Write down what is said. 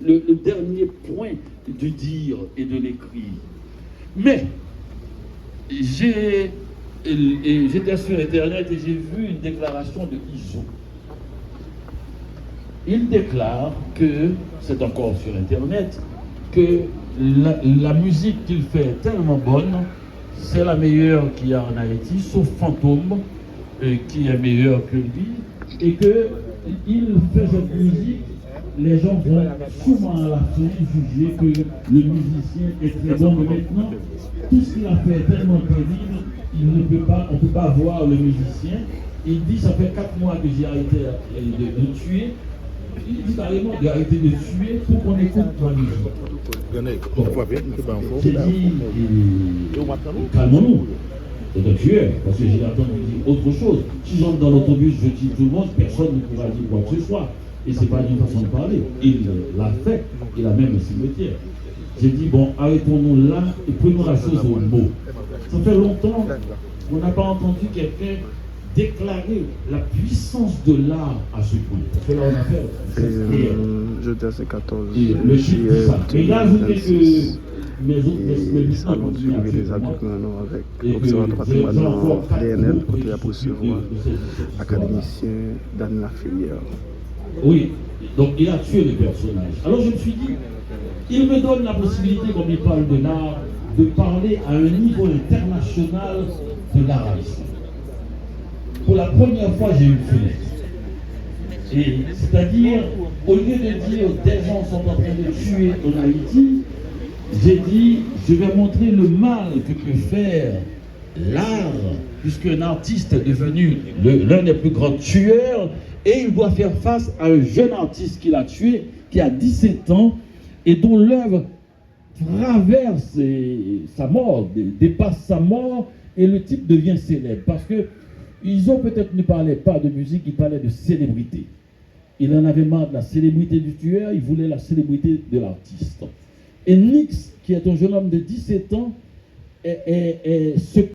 le dernier point du dire et de l'écrire. Mais j'étais sur Internet et j'ai vu une déclaration de Izo. Il déclare que, c'est encore sur Internet, que la musique qu'il fait est tellement bonne, c'est la meilleure qu'il y a en Haïti, sauf Fantôme, qui est meilleur que lui, et qu'il fait cette musique, les gens vont souvent à la fin juger que le musicien est très bon, mais maintenant, tout ce qu'il a fait est tellement terrible, on ne peut pas voir le musicien. Il dit, ça fait 4 mois que j'ai arrêté de tuer. Il dit carrément d'arrêter de tuer pour qu'on écoute la musique. J'ai dit, calmons-nous. C'est un tueur, parce que j'ai entendu dire autre chose. Si j'entre dans l'autobus, je tue tout le monde, personne ne pourra dire quoi que ce soit. Et ce n'est pas une façon de parler. Il l'a fait, il a même un cimetière. J'ai dit, bon, arrêtons-nous là et prenons la chose au mot. Ça fait longtemps qu'on n'a pas entendu quelqu'un déclarer la puissance de l'art à ce point. Parce que là, on a fait. Jeudi à 14. Le chiffre dit ça. Mais il a ajouté que mes salons du des adultes avec l'Observatoire patrimoine DNL pour poursuivre académicien dans la filière. Oui, donc il a tué le personnage. Alors je me suis dit, il me donne la possibilité, comme il parle de l'art, de parler à un niveau international de l'art haïtien. Pour la première fois, j'ai une fenêtre. C'est-à-dire, au lieu de dire des gens sont en train de tuer en Haïti, j'ai dit, je vais montrer le mal que peut faire l'art, puisqu'un artiste est devenu l'un des plus grands tueurs, et il doit faire face à un jeune artiste qu'il a tué, qui a 17 ans, et dont l'œuvre traverse sa mort, dépasse sa mort, et le type devient célèbre. Parce que Izo peut-être ne parlait pas de musique, il parlait de célébrité. Il en avait marre de la célébrité du tueur, il voulait la célébrité de l'artiste. Et Nix, qui est un jeune homme de 17 ans, se